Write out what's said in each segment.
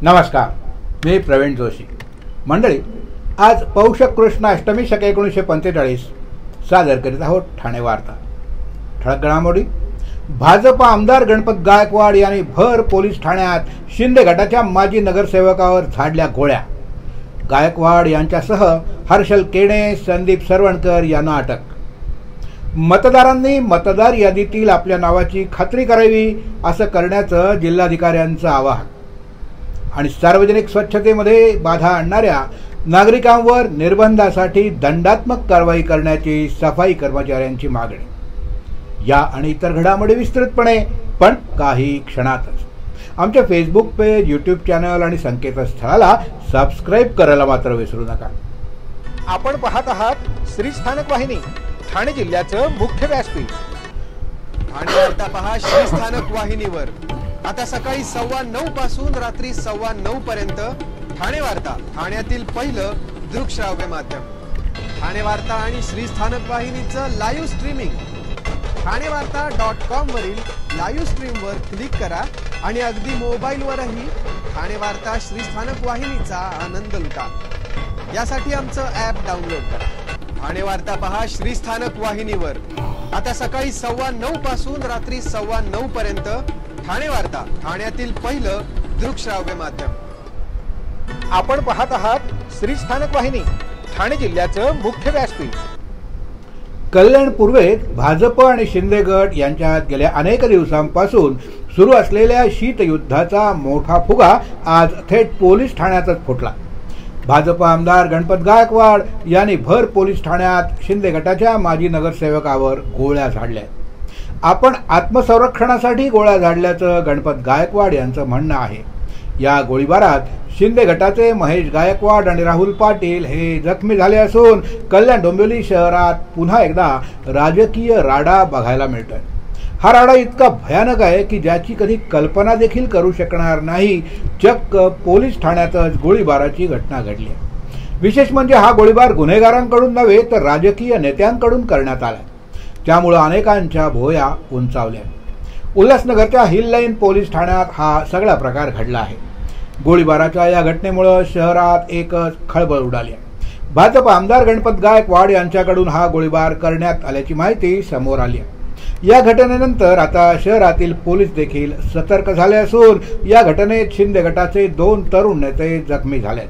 नमस्कार, मी प्रवीण जोशी. मंडळी, आज पौष कृष्ण अष्टमी शके 1945 सादर करीत आहोत ठाणे वार्ता. ठळक घडामोडी. भाजप आमदार गणपत गायकवाड यांनी भर पोलीस ठाण्यात शिंदे गटाच्या माजी नगरसेवकावर झाडल्या गोळ्या. गायकवाड यांच्यासह हर्षल केणे, संदीप सरवणकर यांना अटक. मतदारांनी मतदार यादीतील आपल्या नावाची खात्री करावी असं करण्याचं जिल्हाधिकाऱ्यांचं आवाहन. आणि सार्वजनिक स्वच्छतेमध्ये बाधा आणणाऱ्या नागरिकांवर निर्बंधासाठी दंडात्मक कारवाई करण्याची सफाई कर्मचाऱ्यांची मागणी. या आणि इतर घडामोडी विस्तृतपणे पण काही क्षणातच. आमच्या फेसबुक पेज, यूट्यूब चॅनल आणि संकेतस्थळाला सबस्क्राईब करायला मात्र विसरू नका. आपण पाहत आहात श्री स्थानक वाहिनी, ठाणे जिल्ह्याचं मुख्य व्यासपीठ. आणि आता पहा श्री स्थानक वाहिनीवर आता सकाळी 9:15 पासून रात्री 9:15 पर्यंत ठाणे वार्ता, ठाण्यातील पहिलं दृकश्राव्य माध्यम. ठाणे वार्ता आणि श्री स्थानक वाहिनीचं लाईव्ह स्ट्रीमिंग ठाणेवार्ता.com वरील लाईव्ह स्ट्रीमवर क्लिक करा आणि अगदी मोबाईलवरही ठाणे वार्ता श्री स्थानक वाहिनीचा आनंद लुटा. यासाठी आमचं ॲप डाउनलोड करा. ठाणे वार्ता पहा श्री स्थानक वाहिनीवर आता सकाळी 9:15 पासून रात्री 9:15 पर्यंत ठाणे वार्ता, ठाण्यातील पहिलं दृकश्राव्य माध्यम. आपण पाहत आहात श्री स्थानक वाहिनी, ठाणे जिल्ह्याचं मुख्य व्यासपीठ. कल्याण पूर्वेत भाजप आणि शिंदे गट यांच्यात गेल्या अनेक दिवसांपासून सुरू असलेल्या शीतयुद्धाचा मोठा फुगा आज थेट पोलीस ठाण्यातच फुटला. भाजप आमदार गणपत गायकवाड यांनी भर पोलीस ठाण्यात शिंदे गटाच्या माजी नगरसेवकावर गोळ्या झाडल्या. आपण आत्मसंरक्षणासाठी गोळ्या झाडल्याचं गणपत गायकवाड यांचं म्हणणं आहे. या गोळीबारात शिंदे गटाचे महेश गायकवाड आणि राहुल पाटील हे जखमी झाले असून कल्याण डोंबिवली शहरात पुन्हा एकदा राजकीय राडा बघायला मिळतोय. हा राडा इतका भयानक आहे की ज्याची कधी कल्पना देखील करू शकणार नाही. चक्क पोलीस ठाण्यातच गोळीबाराची घटना घडली. विशेष म्हणजे हा गोळीबार गुन्हेगारांकडून नव्हे तर राजकीय नेत्यांकडून करण्यात आला. त्यामुळे अनेकांच्या भोया उंचावल्या. उल्हासनगरच्या हिल लाईन पोलीस ठाण्यात हा सगळा प्रकार घडला आहे. गोळीबाराच्या या घटनेमुळे शहरात एकच खळबळ उडाली. भाजप आमदार गणपत गायकवाड यांच्याकडून हा गोळीबार करण्यात आल्याची माहिती समोर आली. या घटनेनंतर आता शहरातील पोलीस देखील सतर्क झाले असून या घटनेत शिंदे गटाचे 2 तरुण नेते जखमी झाले.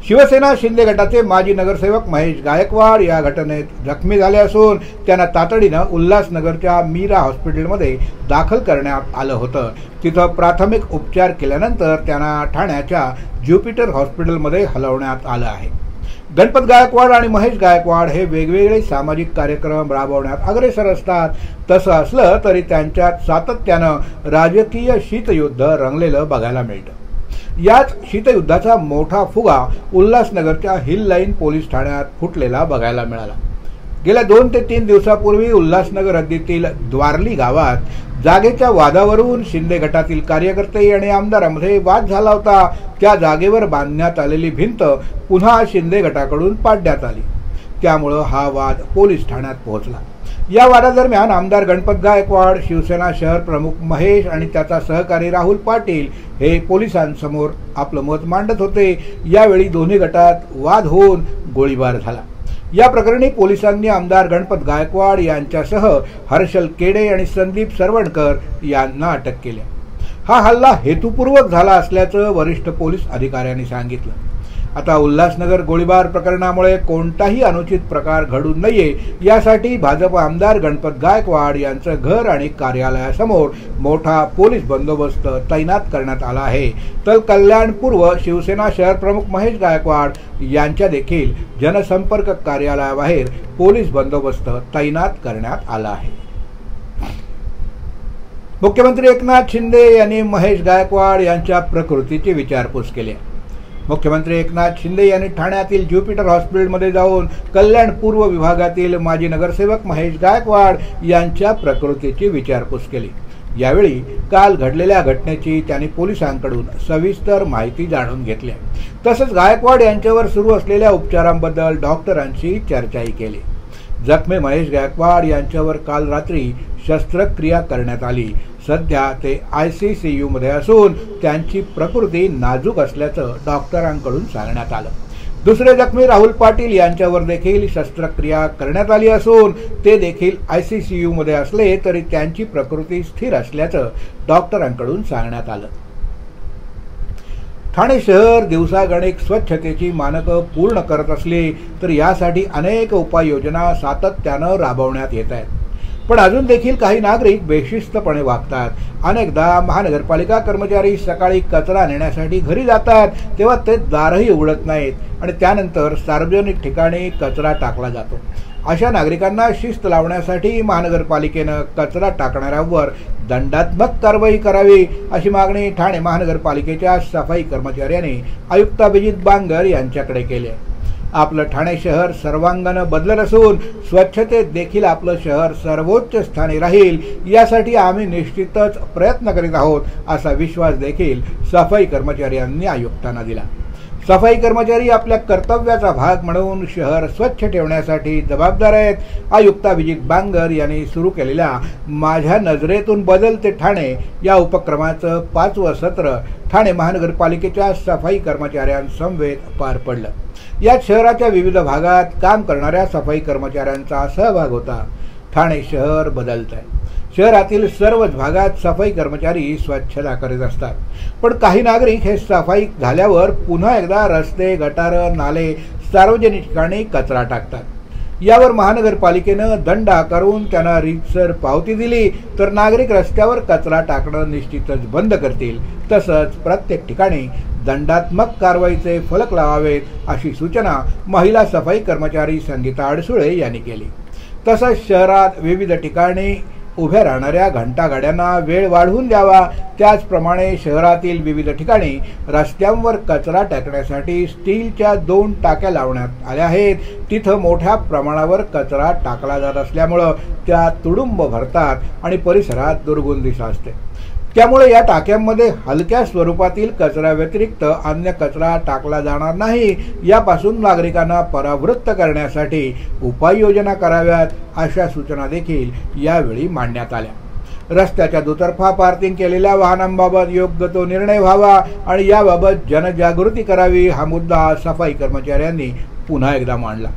शिवसेना शिंदे गटाचे माजी नगरसेवक महेश गायकवाड या घटनेत जखमी झाले असून त्यांना तातडीनं उल्हासनगरच्या मीरा हॉस्पिटलमध्ये दाखल करण्यात आलं होतं. तिथं प्राथमिक उपचार केल्यानंतर त्यांना ठाण्याच्या ज्युपिटर हॉस्पिटलमध्ये हलवण्यात आलं आहे. गणपत गायकवाड आणि महेश गायकवाड हे वेगवेगळे सामाजिक कार्यक्रम राबवण्यात अग्रेसर असतात. तसं असलं तरी त्यांच्यात सातत्यानं राजकीय शीतयुद्ध रंगलेलं बघायला मिळतं. याच शीतयुद्धाचा मोठा फुगा उल्हासनगरच्या हिल लाईन पोलीस ठाण्यात फुटलेला बघायला मिळाला. गेल्या 2 ते 3 दिवसापूर्वी उल्हासनगर हद्दीतील द्वारली गावात जागेच्या वादावरून शिंदे गटातील कार्यकर्ते आणि आमदारांमध्ये वाद झाला होता. त्या जागेवर बांधण्यात आलेली भिंत पुन्हा शिंदे गटाकडून पाडण्यात आली. त्यामुळं हा वाद पोलीस ठाण्यात पोहोचला. या वादादरम्यान आमदार गणपत गायकवाड, शिवसेना शहर प्रमुख महेश आणि त्याचा सहकारी राहुल पाटील हे पोलिसांसमोर आपलं मत मांडत होते. यावेळी दोन्ही गटात वाद होऊन गोळीबार झाला. या प्रकरणी पोलिसांनी आमदार गणपत गायकवाड यांच्यासह हर्षल केणे आणि संदीप सरवणकर यांना अटक केली. हा हल्ला हेतुपूर्वक झाला असल्याचं वरिष्ठ पोलीस अधिकाऱ्यांनी सांगितलं. आता उल्हासनगर गोळीबार प्रकरणामुळे कोणताही अनुचित प्रकार घडू नये यासाठी भाजप आमदार गणपत गायकवाड यांचं घर आणि कार्यालयासमोर मोठा पोलीस बंदोबस्त तैनात करण्यात आला आहे. तर कल्याण पूर्व शिवसेना शहर प्रमुख महेश गायकवाड यांच्या देखील जनसंपर्क कार्यालयाबाहेर पोलीस बंदोबस्त तैनात करण्यात आला आहे. मुख्यमंत्री एकनाथ शिंदे यांनी महेश गायकवाड यांच्या प्रकृतीची विचारपूस केली. मुख्यमंत्री एकनाथ शिंदे यांनी ठाण्यातील ज्युपिटर हॉस्पिटलमध्ये जाऊन कल्याण पूर्व विभागातील माजी नगरसेवक महेश गायकवाड यांच्या प्रकृतीची विचारपूस केली. यावेळी काल घडलेल्या घटनेची त्यांनी पोलिसांकडून सविस्तर माहिती जाणून घेतली. तसंच गायकवाड यांच्यावर सुरू असलेल्या उपचारांबद्दल डॉक्टरांशी चर्चाही केली. जखमी महेश गायकवाड यांच्यावर काल रात्री शस्त्रक्रिया करण्यात आली. सध्या ते ICCU मध्ये असून त्यांची प्रकृती नाजूक असल्याचं डॉक्टरांकडून सांगण्यात आलं। दुसरे जखमी राहुल पाटील यांच्यावर देखील शस्त्रक्रिया करण्यात आली असून ते देखील ICCU मध्ये असले तरी त्यांची प्रकृती स्थिर असल्याचं डॉक्टरांकडून सांगण्यात आलं। ठाणे शहर दिवसागणिक स्वच्छतेची मानकं पूर्ण करत असली तर यासाठी अनेक उपाययोजना सातत्यानं राबवण्यात येत आहेत, पण अजून देखील काही नागरिक बेशिस्तपणे वागतात। अनेकदा महानगरपालिका कर्मचारी सकाळी कचरा नेण्यासाठी घरी जातात तेव्हा ते दारही उघडत नाहीत आणि त्यानंतर सार्वजनिक ठिकाणी कचरा टाकला जातो। अशा नागरिकांना शिस्त लावण्यासाठी महानगरपालिकेनं कचरा टाकणाऱ्यांवर दंडात्मक कारवाई करावी अशी मागणी ठाणे महानगरपालिकेच्या सफाई कर्मचाऱ्यांनी आयुक्त अभिजित बांगर यांच्याकडे केली आहे। आपलं ठाणे शहर सर्वांगानं बदलत असून स्वच्छतेत देखील आपलं शहर सर्वोच्च स्थानी राहील यासाठी आम्ही निश्चितच प्रयत्न करीत आहोत असा विश्वास देखील सफाई कर्मचाऱ्यांनी आयुक्तांना दिला। सफाई कर्मचारी आपल्या कर्तव्याचा भाग म्हणून शहर स्वच्छ ठेवण्यासाठी जबाबदार आहेत। आयुक्त अभिजित बांगर यांनी सुरू केलेल्या माझ्या नजरेतून बदलते ठाणे या उपक्रमाचं 5वं सत्र ठाणे महानगरपालिकेच्या सफाई कर्मचाऱ्यांसमवेत पार पडलं। यात शहराच्या विविध भागात काम करणाऱ्या सफाई कर्मचाऱ्यांचा सहभाग होता। ठाणे शहर बदलत आहे। शहरातील सर्वच भागात सफाई कर्मचारी स्वच्छता करीत असतात, पण काही नागरिक हे सफाई झाल्यावर पुन्हा एकदा रस्ते, गटार, नाले, सार्वजनिक ठिकाणी कचरा टाकतात। यावर महानगरपालिकेनं दंड आकारून त्यांना रीतसर पावती दिली तर नागरिक रस्त्यावर कचरा टाकणं निश्चितच बंद करतील। तसंच प्रत्येक ठिकाणी दंडात्मक कारवाईचे फलक लावावेत अशी सूचना महिला सफाई कर्मचारी संगीता अडसुळे यांनी केली। तसंच शहरात विविध ठिकाणी उभ्या राहणाऱ्या घंटागाड्यांना वेळ वाढवून द्यावा। त्याचप्रमाणे शहरातील विविध ठिकाणी रस्त्यांवर कचरा टाकण्यासाठी स्टीलच्या 2 टाक्या लावण्यात आल्या आहेत। तिथं मोठ्या प्रमाणावर कचरा टाकला जात असल्यामुळं त्या तुडुंब भरतात आणि परिसरात दुर्गंधी साचते। त्यामुळे या टाक्यांमध्ये हलक्या स्वरूपातील कचरा व्यतिरिक्त अन्य कचरा टाकला जाणार नाही यापासून नागरिकांना परावृत्त करण्यासाठी उपाययोजना कराव्यात अशा सूचना देखील यावेळी मांडण्यात आल्या। रस्त्याच्या दुतर्फा पार्किंग केलेल्या वाहनांबाबत योग्य तो निर्णय व्हावा आणि याबाबत जनजागृती करावी हा मुद्दा सफाई कर्मचाऱ्यांनी पुन्हा एकदा मांडला।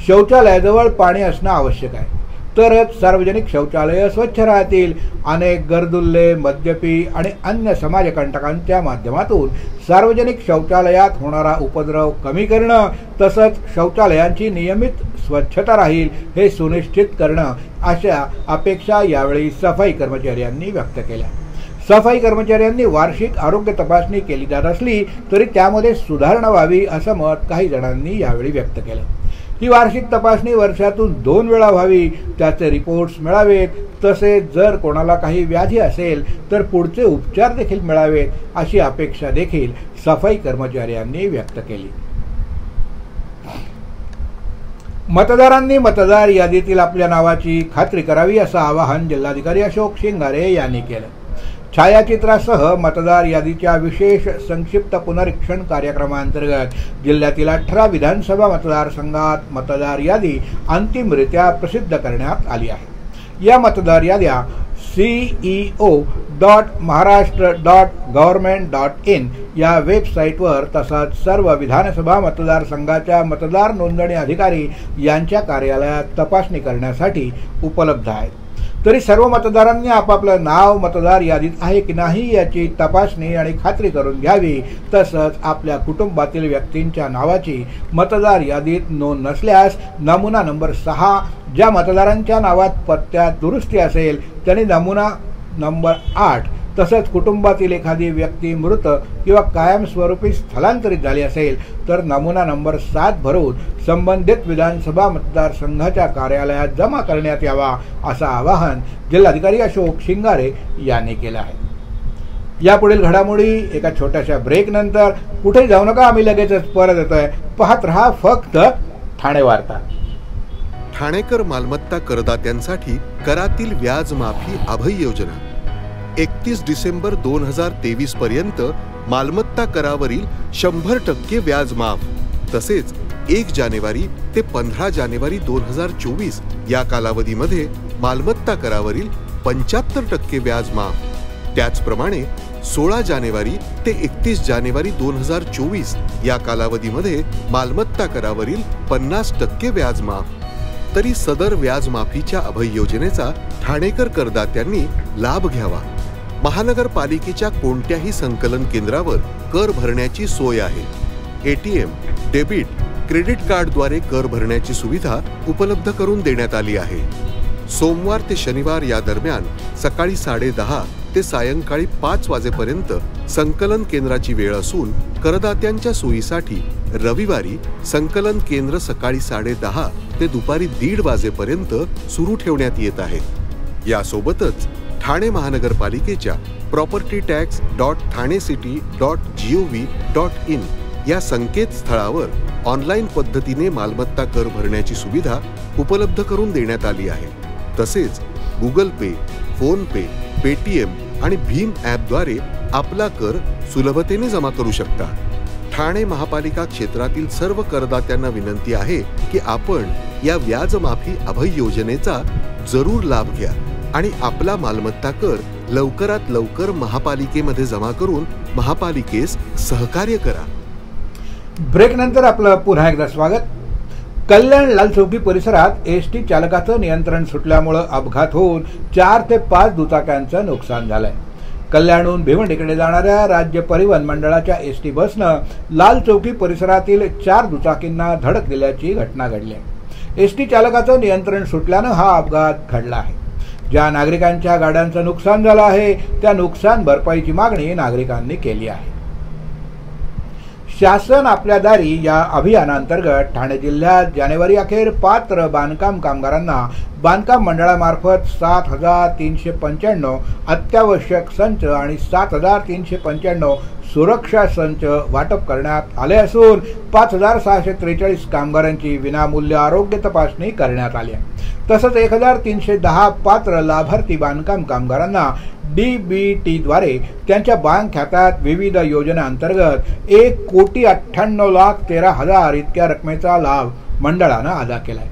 शौचालयाजवळ पाणी असणं आवश्यक आहे तरच सार्वजनिक शौचालय स्वच्छ राहतील। अनेक गरजुल्ले, मद्यपी आणि अन्य समाजकंटकांच्या माध्यमातून सार्वजनिक शौचालयात होणारा उपद्रव कमी करणं तसंच शौचालयांची नियमित स्वच्छता राहील हे सुनिश्चित करणं अशा अपेक्षा यावेळी सफाई कर्मचाऱ्यांनी व्यक्त केल्या। सफाई कर्मचाऱ्यांनी वार्षिक आरोग्य तपासणी केली जात असली तरी त्यामध्ये सुधारणा व्हावी असं मत काही जणांनी यावेळी व्यक्त केलं। ही वार्षिक तपासणी वर्षातून 2 वेळा व्हावी, त्याचे रिपोर्ट्स मिळावेत, तसेच जर कोणाला काही व्याधी असेल तर पुढचे उपचार देखील मिळावेत अशी अपेक्षा देखील सफाई कर्मचाऱ्यांनी व्यक्त केली। मतदारांनी मतदार यादीतील आपल्या नावाची खात्री करावी असं आवाहन जिल्हाधिकारी अशोक शिंगारे यांनी केलं। छायाचित्रासह मतदार यादीच्या विशेष संक्षिप्त पुनरीक्षण कार्यक्रमांतर्गत जिल्ह्यातील 18 विधानसभा मतदारसंघात मतदार यादी अंतिमरित्या प्रसिद्ध करण्यात आली आहे। या मतदार याद्या ceo.maharashtra.government.in या वेबसाईटवर तसंच सर्व विधानसभा मतदारसंघाच्या मतदार नोंदणी अधिकारी यांच्या कार्यालयात तपासणी करण्यासाठी उपलब्ध आहेत। तरी सर्व मतदारांनी आपापलं नाव मतदार यादीत आहे की नाही याची तपासणी आणि खात्री करून घ्यावी। तसंच आपल्या कुटुंबातील व्यक्तींच्या नावाची मतदार यादीत नोंद नसल्यास नमुना नंबर 6 ज्या मतदारांच्या नावात पत्त्यात दुरुस्ती असेल त्यांनी नमुना नंबर 8 तसंच कुटुंबातील एखादी व्यक्ती मृत किंवा कायमस्वरूपी स्थलांतरित झाली असेल तर नमुना नंबर 7 भरून संबंधित विधानसभा मतदारसंघाच्या कार्यालयात जमा करण्यात यावा असं आवाहन जिल्हाधिकारी अशोक शिंगारे यांनी केलं आहे। यापुढील घडामोडी एका छोट्याशा ब्रेक नंतर कुठे जाऊ नका, आम्ही लगेचच परत येतोय। पाहत रहा फक्त ठाणे वार्ता। ठाणेकर मालमत्ता करदात्यांसाठी करातील व्याज माफी अभय योजना 31 डिसेंबर 2023 पर्यंत मालमत्ता करावरील 100% व्याज माफ, तसेच 1 जानेवारी ते 15 जानेवारी 2024 या कालावधीमध्ये मालमत्ता करावरील 75% व्याज माफ. त्याचप्रमाणे 16 जानेवारी ते 31 जानेवारी 2024 या कालावधीमध्ये मालमत्ता करावरील 50% व्याज माफ. तरी सदर व्याज माफीच्या अभय योजनेचा ठाणेकर करदात्यांनी लाभ घ्यावा. महानगरपालिकेच्या कोणत्याही संकलन केंद्रावर कर भरण्याची सोय आहे. ATM, डेबिट, क्रेडिट कार्डद्वारे कर भरण्याची सुविधा उपलब्ध करून देण्यात आली आहे. सोमवार ते शनिवार या दरम्यान सकाळी 10:30 ते सायंकाळी 5 वाजेपर्यंत संकलन केंद्राची वेळ असून करदात्यांच्या सोयीसाठी रविवारी संकलन केंद्र सकाळी 10:30 ते दुपारी 1:30 वाजेपर्यंत सुरू ठेवण्यात येत आहे. यासोबतच ठाणे महानगरपालिकेच्या propertytax.thanecity.gov.in या संकेतस्थळावर ऑनलाईन पद्धतीने मालमत्ता कर भरण्याची सुविधा उपलब्ध करून देण्यात आली आहे. तसेच गुगल पे, फोन पे, पेटीएम आणि भीम ॲपद्वारे आपला कर सुलभतेने जमा करू शकता. ठाणे महापालिका क्षेत्रातील सर्व करदात्यांना विनंती आहे की आपण या व्याज माफी अभय योजनेचा जरूर लाभ घ्या आणि आपला मालमत्ता कर लवकरात लवकर महापालिकेमध्ये जमा करून महापालिकेस सहकार्य करा. ब्रेक नंतर आपलं पुन्हा एकदा स्वागत. कल्याण लाल चौकी परिसरात एसटी चालकाचं नियंत्रण सुटल्यामुळे अपघात होऊन 4 ते 5 दुचाक्यांचं नुकसान झालंय. कल्याणहून भिवंडीकडे जाणाऱ्या राज्य परिवहन मंडळाच्या एसटी बसनं लाल चौकी परिसरातील 4 दुचाकींना धडक दिल्याची घटना घडली आहे. एसटी चालकाचं नियंत्रण सुटल्यानं हा अपघात घडला आहे. ज्या नागरिकांच्या गाड्यांचं नुकसान झालं आहे त्या नुकसान भरपाईची मागणी नागरिकांनी केली आहे. शासन आपल्या दारी या अभियानांतर्गत ठाणे जिल्ह्यात जानेवारी अखेर पात्र बांधकाम कामगारांना बांधकाम मंडळामार्फत 7,395 अत्यावश्यक संच आणि 7,395 सुरक्षा संच वाटप करण्यात आले असून 5,643 कामगारांची विनामूल्य आरोग्य तपासणी करण्यात आली आहे. तसंच 1,310 पात्र लाभार्थी बांधकाम कामगारांना DBTद्वारे त्यांच्या बँक खात्यात विविध योजनांतर्गत 1,98,13,000 इतक्या रकमेचा लाभ मंडळानं अदा केलाय.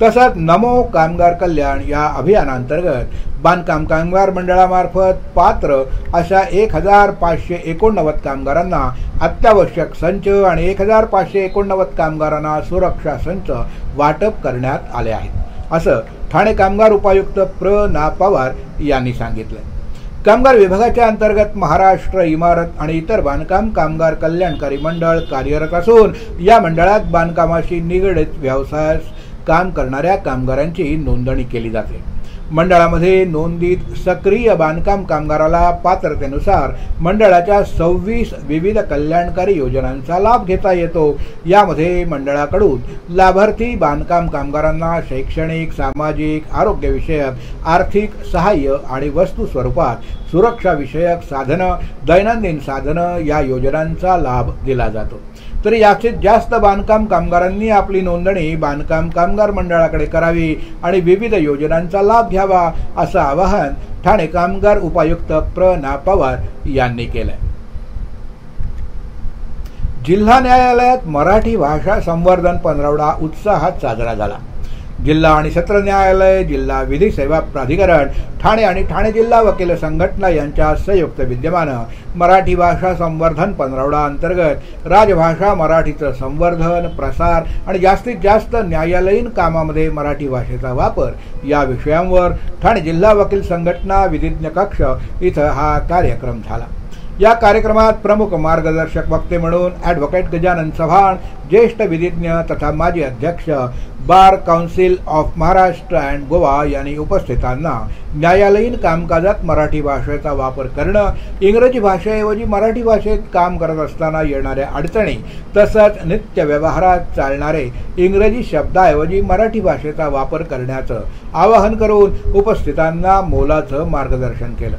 तसंच नमो कामगार कल्याण या अभियानांतर्गत बांधकाम कामगार मंडळामार्फत पात्र अशा 1,589 कामगारांना अत्यावश्यक संच आणि 1,589 कामगारांना सुरक्षा संच वाटप करण्यात आले आहेत, असं ठाणे कामगार उपायुक्त ना पवार यांनी सांगितलं. कामगार विभागाच्या अंतर्गत महाराष्ट्र इमारत आणि इतर बांधकाम कामगार कल्याणकारी मंडळ कार्यरत असून या मंडळात बांधकामाशी निगडित व्यवसायास काम करणाऱ्या कामगारांची नोंदणी केली जाते. मंडळामध्ये नोंदीत सक्रिय बांधकाम कामगाराला पात्रतेनुसार मंडळाच्या 26 विविध कल्याणकारी योजनांचा लाभ घेता येतो. यामध्ये मंडळाकडून लाभार्थी बांधकाम कामगारांना शैक्षणिक, सामाजिक, आरोग्यविषयक, आर्थिक सहाय्य आणि वस्तू स्वरूपात सुरक्षा विषयक साधनं, दैनंदिन साधनं या योजनांचा लाभ दिला जातो. तरी जास्तीत जास्त बांधकाम कामगारांनी आपली नोंदणी बांधकाम कामगार मंडळाकडे करावी आणि विविध योजनांचा लाभ घ्यावा, असं आवाहन ठाणे कामगार उपायुक्त ना पवार यांनी केलंय. जिल्हा न्यायालयात मराठी भाषा संवर्धन पंधरवडा उत्साहात साजरा झाला. जिल्हा आणि सत्र न्यायालय, जिल्हा विधी सेवा प्राधिकरण, ठाणे आणि ठाणे जिल्हा वकील संघटना यांच्या संयुक्त विद्यमानं मराठी भाषा संवर्धन पंधरवडा अंतर्गत राजभाषा मराठीचं संवर्धन, प्रसार आणि जास्तीत जास्त न्यायालयीन कामामध्ये मराठी भाषेचा वापर या विषयांवर ठाणे जिल्हा वकील संघटना विधिज्ञ कक्ष इथं हा कार्यक्रम झाला. या कार्यक्रमात प्रमुख मार्गदर्शक वक्ते म्हणून ॲडव्होकेट गजानन चव्हाण, ज्येष्ठ विधिज्ञ तथा माजी अध्यक्ष bar council of Maharashtra and Goa यांनी उपस्थितांना न्यायालयीन कामकाजात मराठी भाषेचा वापर करणं, इंग्रजी भाषेऐवजी मराठी भाषेत काम करत असताना येणाऱ्या अडचणी तसंच नित्य व्यवहारात चालणारे इंग्रजी शब्दाऐवजी मराठी भाषेचा वापर करण्याचं आवाहन करून उपस्थितांना मोलाचं मार्गदर्शन केलं.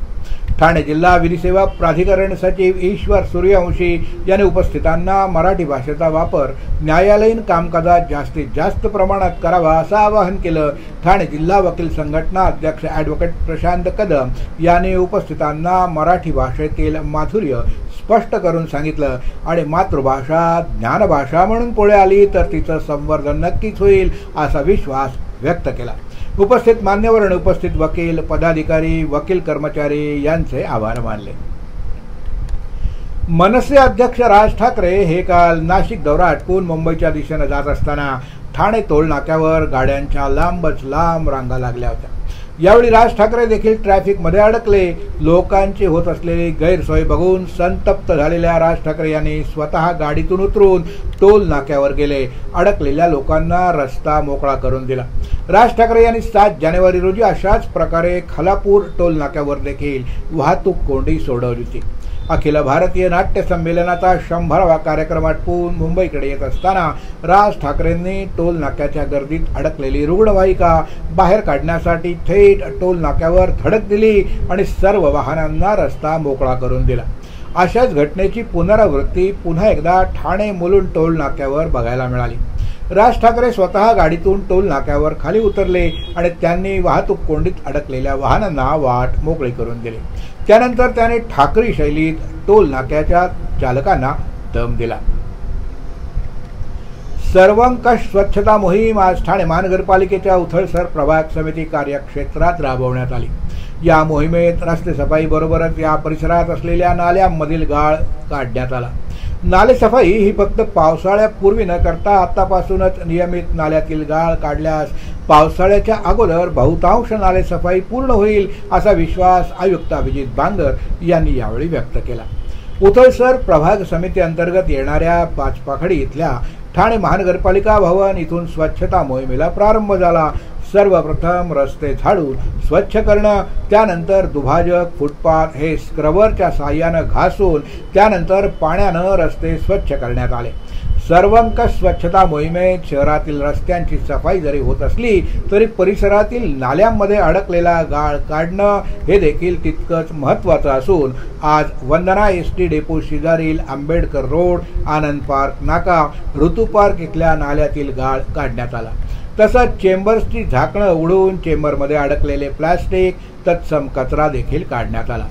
ठाणे जिल्हा विधी सेवा प्राधिकरण सचिव ईश्वर सूर्यवंशी यांनी उपस्थितांना मराठी भाषेचा वापर न्यायालयीन कामकाजात जास्तीत जास्त प्रमाणात करावा असं आवाहन केलं. ठाणे जिल्हा वकील संघटना अध्यक्ष ॲडव्होकेट प्रशांत कदम यांनी उपस्थितांना मराठी भाषेतील माधुर्य स्पष्ट करून सांगितलं आणि मातृभाषा ज्ञानभाषा म्हणून पुढे आली तर तिचं संवर्धन नक्कीच होईल असा विश्वास व्यक्त केला. उपस्थित मान्यवर आणि उपस्थित वकील, पदाधिकारी, वकील कर्मचारी यांचे आभार मानले. मनसे अध्यक्ष राज ठाकरे हे काल नाशिक दौरा आटपून मुंबईच्या दिशेने जात असताना ठाणे टोल नाक्यावर गाड्यांच्या लांबच लांब रांगा लागल्या होत्या. यावेळी राज ठाकरे देखील ट्रॅफिकमध्ये अडकले. लोकांची होत असलेली गैरसोय बघून संतप्त झालेल्या राज ठाकरे यांनी स्वतः गाडीतून उतरून टोल नाक्यावर गेले. अडकलेल्या लोकांना रस्ता मोकळा करून दिला. राज ठाकरे यांनी 7 जानेवारी रोजी अशाच प्रकारे खालापूर टोल नाक्यावर देखील वाहतूक कोंडी सोडवली होती. अखिल भारतीय नाट्य संमेलनाचा 100वा कार्यक्रम आटपून मुंबईकडे येत असताना राज ठाकरेंनी टोल नाक्याच्या गर्दीत अडकलेली रुग्णवाहिका बाहेर काढण्यासाठी थेट टोल नाक्यावर धडक दिली आणि सर्व वाहनांना रस्ता मोकळा करून दिला. अशाच घटनेची पुनरावृत्ती पुन्हा एकदा ठाणे मुलुंड टोल नाक्यावर बघायला मिळाली. राज ठाकरे स्वतः गाडीतून टोल नाक्यावर खाली उतरले आणि त्यांनी वाहतूक कोंडीत अडकलेल्या वाहनांना वाट मोकळी करून दिली. त्यानंतर त्याने ठाकरी शैलीत टोल नाक्याच्या चालकांना दम दिला. सर्वंकष स्वच्छता मोहीम आज ठाणे महानगरपालिकेच्या उथळसर प्रभाग समिती कार्यक्षेत्रात राबवण्यात आली. या मोहिमेत रस्ते सफाई बरोबरच या परिसरात असलेल्या नाल्यांमधील गाळ काढण्यात आला. नाले सफाई ही फक्त पावसाळ्यापूर्वी न करता आतापासूनच नियमित नाल्यातील गाळ काढल्यास पावसाळ्याच्या अगोदर बहुतांश नाले सफाई पूर्ण होईल असा विश्वास आयुक्त अभिजित बांगर यांनी यावेळी व्यक्त केला. उथळसर प्रभाग समिती अंतर्गत येणाऱ्या पाचपाखडी इथल्या ठाणे महानगरपालिका भवन इथून स्वच्छता मोहिमेला प्रारंभ झाला. सर्वप्रथम रस्ते झाडून स्वच्छ करणं, त्यानंतर दुभाजक, फुटपाथ हे स्क्रबरच्या साहाय्यानं घासून त्यानंतर पाण्यानं रस्ते स्वच्छ करण्यात आले. सर्वंकष स्वच्छता मोहिमेत शहरातील रस्त्यांची सफाई जरी होत असली तरी परिसरातील नाल्यांमध्ये अडकलेला गाळ काढणं हे देखील तितकंच महत्त्वाचं असून आज वंदना एसटी डेपो शेजारील आंबेडकर रोड, आनंद पार्क नाका, ऋतू पार्क इथल्या नाल्यातील गाळ काढण्यात आला. तसंच चेंबर्सची झाकणं उघडून चेंबरमध्ये अडकलेले प्लास्टिक, तत्सम कचरा देखील काढण्यात आला.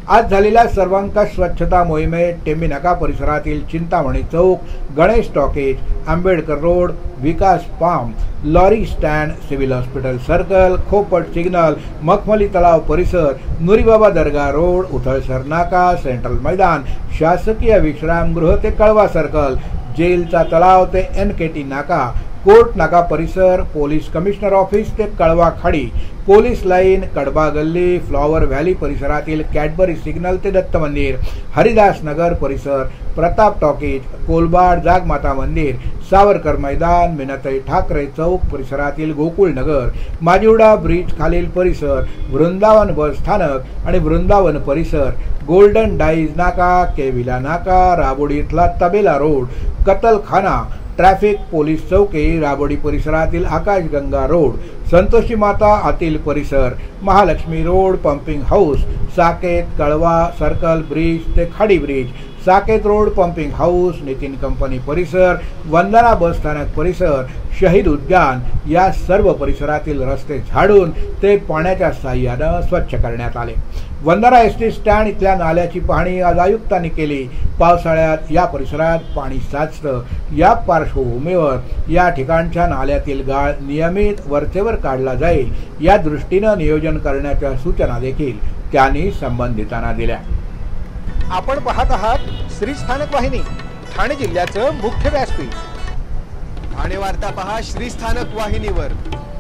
आज झालेल्या सर्वंकष स्वच्छता मोहिमेत टेंबी नाका परिसरातील Chintamani Chowk, Ganesh talkies, Ambedkar road, Vikas palm, lorry stand, civil hospital circle, Khopat signal, Makhmali Talao परिसर, नुरीबाबा दर्गा रोड, उथळसर नाका, सेंट्रल मैदान, शासकीय विश्रामगृह ते कळवा सर्कल, जेलचा तलाव ते NKT नाका, कोर्ट नाका परिसर, पोलीस कमिशनर ऑफिस ते कळवा खाडी, पोलीस लाईन, कडबा गल्ली, फ्लॉवर व्हॅली परिसरातील कॅडबरी सिग्नल ते दत्त मंदिर, हरिदास नगर परिसर, प्रताप टॉकीज, कोलबाड जागमाता मंदिर, सावरकर मैदान, मिनताई ठाकरे चौक परिसरातील गोकुळ नगर, माजिवडा ब्रिज खालील परिसर, वृंदावन बस स्थानक आणि वृंदावन परिसर, गोल्डन डाईज नाका, केविला नाका, राबोडी इथला तबेला रोड, कतलखाना, ट्रॅफिक पोलीस चौकी, राबोडी परिसरातील आकाशगंगा रोड, संतोषी माता आतील परिसर, Mahalakshmi road, pumping house, Saket, कळवा सर्कल ब्रिज ते खाडी bridge, Saket road, pumping house, Nitin company परिसर, वंदना बस स्थानक परिसर, शहीद उद्यान या सर्व परिसरातील रस्ते झाडून ते पाण्याच्या साहाय्यानं स्वच्छ करण्यात आले. वंदना एसटी स्टँड इथल्या नाल्याची पाहणी आज आयुक्तांनी केली. पावसाळ्यात या परिसरात पाणी साचतं. या पार्श्वभूमीवर या ठिकाणच्या नाल्यातील गाळ नियमित वरचेवर काढला जाईल या दृष्टीनं नियोजन करण्याच्या सूचना देखील त्यांनी संबंधितांना दिल्या. आपण पाहत आहात श्री स्थानक वाहिनी, ठाणे जिल्ह्याचं मुख्य व्यासपीठ. ठाणे वार्ता पहा श्री स्थानक वाहिनीवर.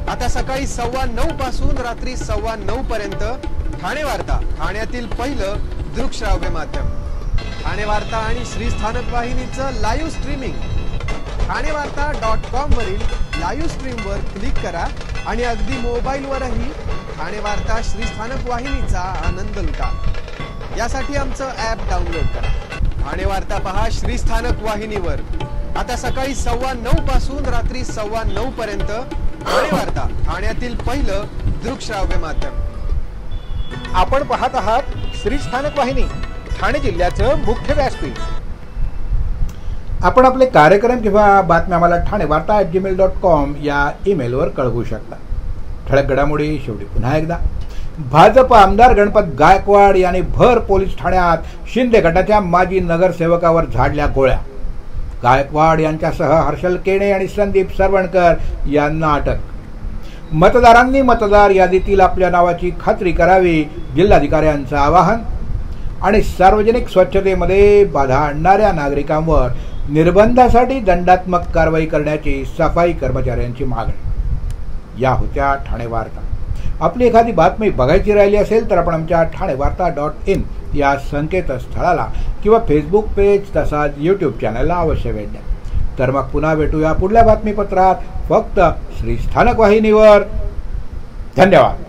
आता सकाळी 9:15 पासून रात्री 9:15 पर्यंत ठाणे वार्ता, ठाण्यातील पहिलं दृकश्राव्य माध्यम. ठाणे वार्ता आणि श्री स्थानक वाहिनीचं लाईव्ह स्ट्रीमिंग ठाणेवार्ता.com वरील लाईव्ह स्ट्रीमवर क्लिक करा आणि अगदी मोबाईलवरही ठाणे वार्ता श्री स्थानक वाहिनीचा आनंद लुटा. यासाठी आमचं ॲप डाउनलोड करा. ठाणे वार्ता पहा श्री स्थानक वाहिनीवर. आता सकाळी 9:15 पासून रात्री 9:15 पर्यंत ठाणे वार्ता, ठाण्यातील पहिलं दृकश्राव्य माध्यम. आपण पाहत आहात श्री स्थानक वाहिनी, ठाणे जिल्ह्याचं मुख्य व्यासपीठ. आपण आपले कार्यक्रम किंवा बातम्या आम्हाला ठाणेवार्ता@gmail.com या ईमेलवर कळवू शकता. ठळक घडामोडी शेवटी पुन्हा एकदा. भाजप आमदार गणपत गायकवाड यांनी भर पोलीस ठाण्यात शिंदे गटाच्या माजी नगरसेवकावर झाडल्या गोळ्या. गायकवाड यांच्यासह हर्षल केणे आणि संदीप सरवणकर यांना अटक. मतदारांनी मतदार यादीतील आपल्या नावाची खात्री करावी, जिल्हाधिकाऱ्यांचं आवाहन. आणि सार्वजनिक स्वच्छतेमध्ये बाधा आणणाऱ्या नागरिकांवर निर्बंधासाठी दंडात्मक कारवाई करण्याची सफाई कर्मचाऱ्यांची मागणी. या होत्या ठाणे वार्ता. आपली एखादी बातमी बघायची राहिली असेल तर आपण आमच्या ThaneWarta.in या संकेतस्थळाला किंवा फेसबुक पेज तसाच यूट्यूब चॅनलला अवश्य भेट द्या. तर मग पुन्हा भेटूया पुढल्या बातमीपत्रात, फक्त श्री स्थानक वाहिनीवर. धन्यवाद.